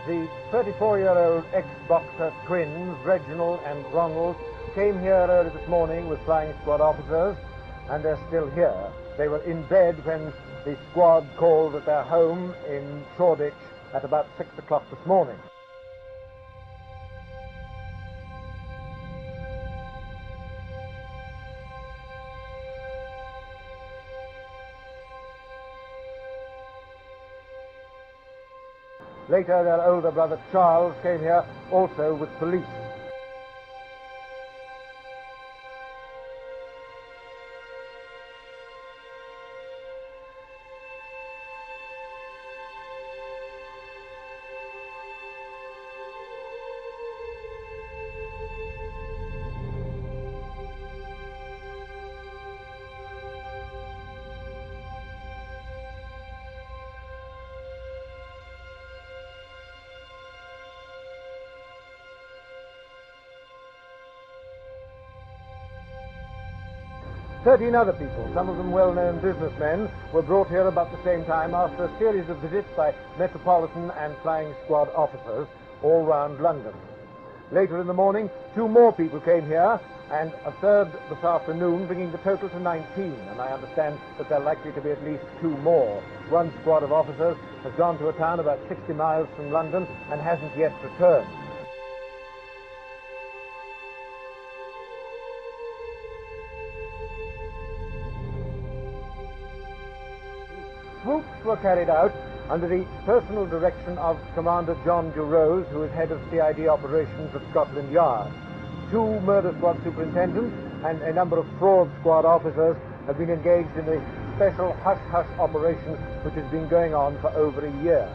The 34-year-old ex-boxer twins, Reginald and Ronald, came here early this morning with flying squad officers, and they're still here. They were in bed when the squad called at their home in Shoreditch at about 6 o'clock this morning. Later, their older brother Charles came here also with police. Thirteen other people, some of them well-known businessmen, were brought here about the same time after a series of visits by Metropolitan and Flying Squad officers all round London. Later in the morning, 2 more people came here, and a third this afternoon, bringing the total to 19, and I understand that there are likely to be at least 2 more. One squad of officers has gone to a town about 60 miles from London and hasn't yet returned. Swoops were carried out under the personal direction of Commander John Durose, who is head of CID operations at Scotland Yard. 2 murder squad superintendents and a number of fraud squad officers have been engaged in the special hush-hush operation which has been going on for over a year.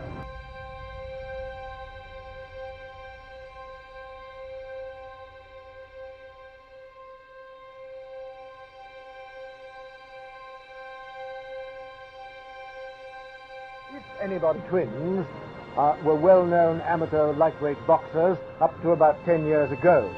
Anybody Twins were well-known amateur lightweight boxers up to about 10 years ago.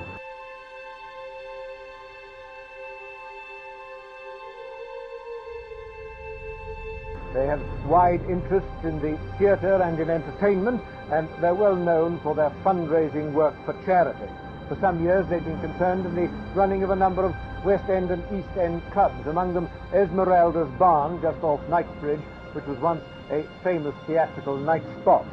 They have wide interests in the theatre and in entertainment, and they're well known for their fundraising work for charity. For some years they've been concerned in the running of a number of West End and East End clubs, among them Esmeralda's Barn, just off Knightsbridge, which was once a famous theatrical night spot.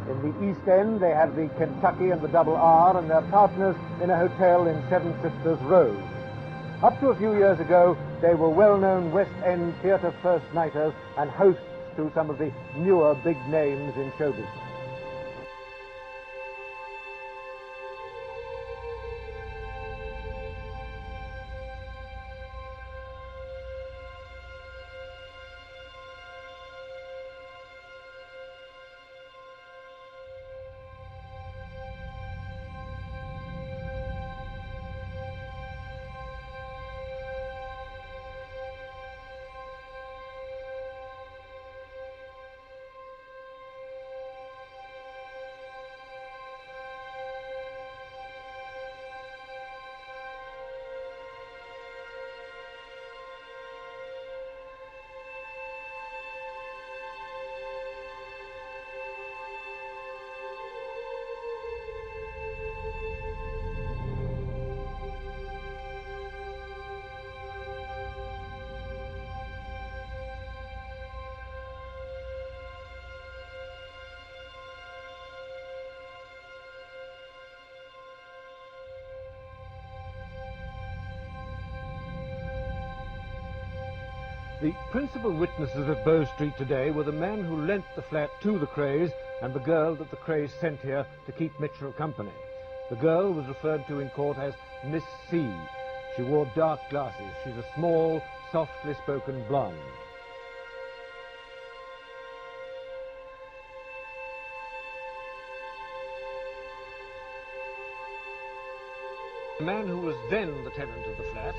In the East End, they have the Kentucky and the Double R, and they're partners in a hotel in Seven Sisters Road. Up to a few years ago, they were well-known West End theatre first-nighters and hosts to some of the newer big names in show business. The principal witnesses at Bow Street today were the man who lent the flat to the Krays and the girl that the Krays sent here to keep Mitchell company. The girl was referred to in court as Miss C. She wore dark glasses. She's a small, softly spoken blonde. The man who was then the tenant of the flat,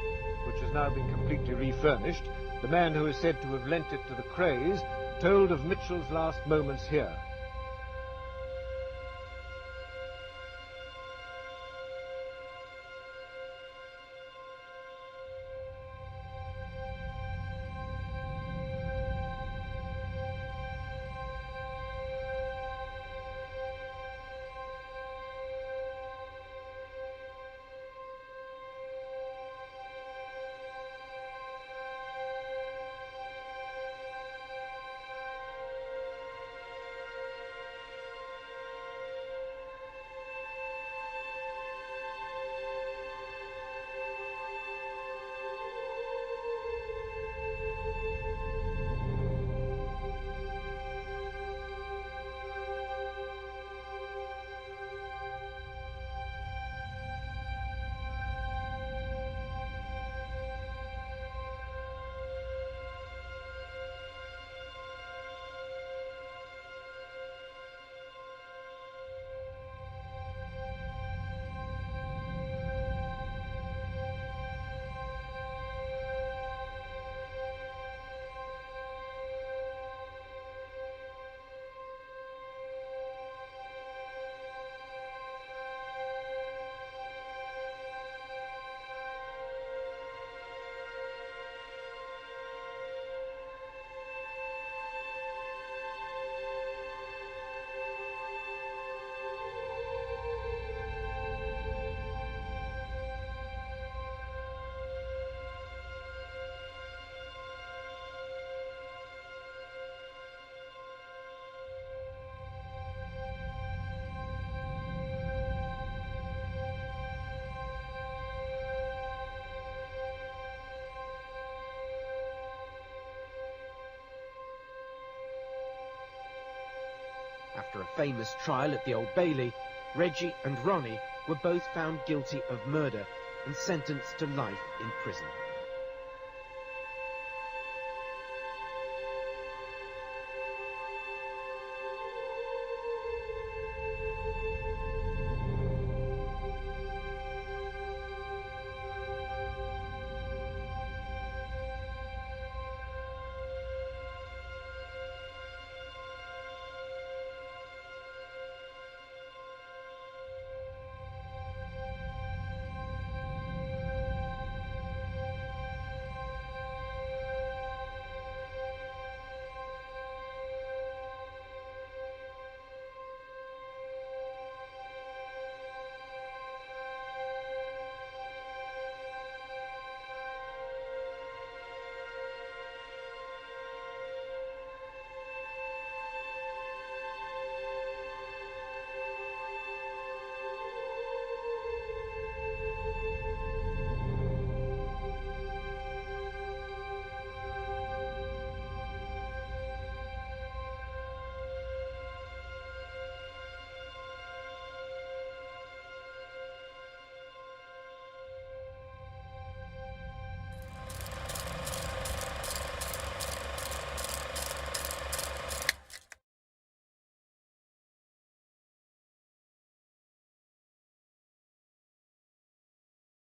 which has now been completely refurnished, the man who is said to have lent it to the Krays, told of Mitchell's last moments here. After a famous trial at the Old Bailey, Reggie and Ronnie were both found guilty of murder and sentenced to life in prison.